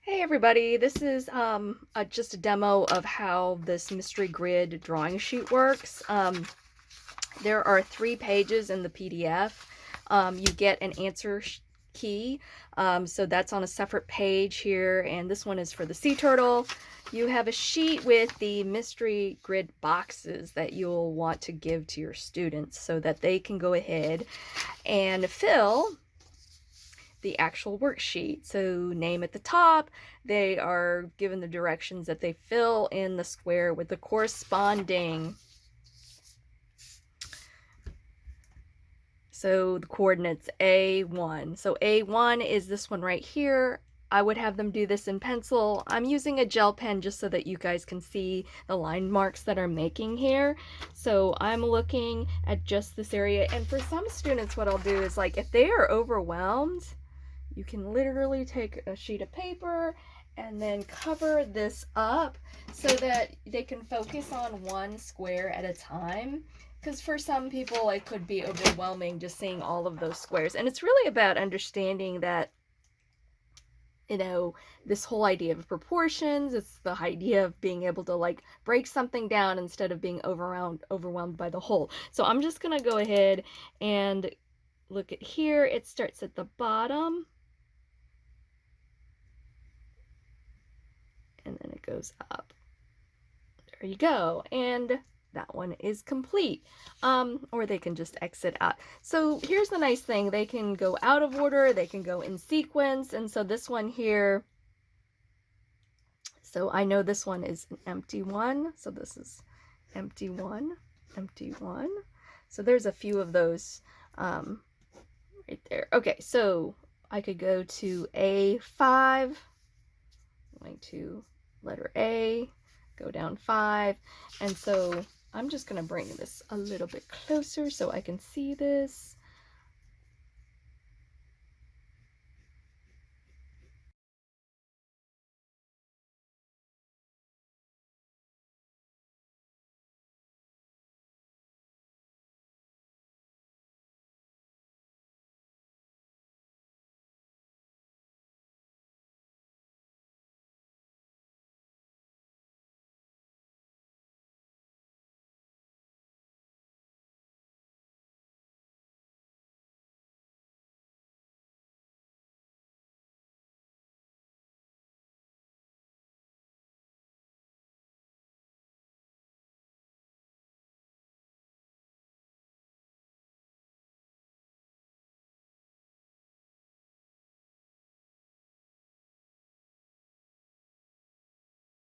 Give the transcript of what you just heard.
Hey everybody, this is just a demo of how this mystery grid drawing sheet works. There are 3 pages in the PDF. You get an answer key, so that's on a separate page here, and this one is for the sea turtle. You have a sheet with the mystery grid boxes that you'll want to give to your students so that they can go ahead and fill the actual worksheet. So name at the top, they are given the directions that they fill in the square with the corresponding, so the coordinates A1. So A1 is this one right here. I would have them do this in pencil. I'm using a gel pen just so that you guys can see the line marks that I'm making here. So I'm looking at just this area, and for some students what I'll do is, like, if they are overwhelmed, you can literally take a sheet of paper and then cover this up so that they can focus on one square at a time. Because for some people, it could be overwhelming just seeing all of those squares. And it's really about understanding that, this whole idea of proportions. It's the idea of being able to, like, break something down instead of being overwhelmed by the whole. So I'm just going to go ahead and look at here. It starts at the bottom, and then it goes up. There you go. And that one is complete. Or they can just exit out. So here's the nice thing. They can go out of order. They can go in sequence. And so this one here, so I know this one is an empty one. So this is empty one, empty one. So there's a few of those right there. Okay, so I could go to A5, going to letter A, go down 5, and so I'm just going to bring this a little bit closer so I can see this.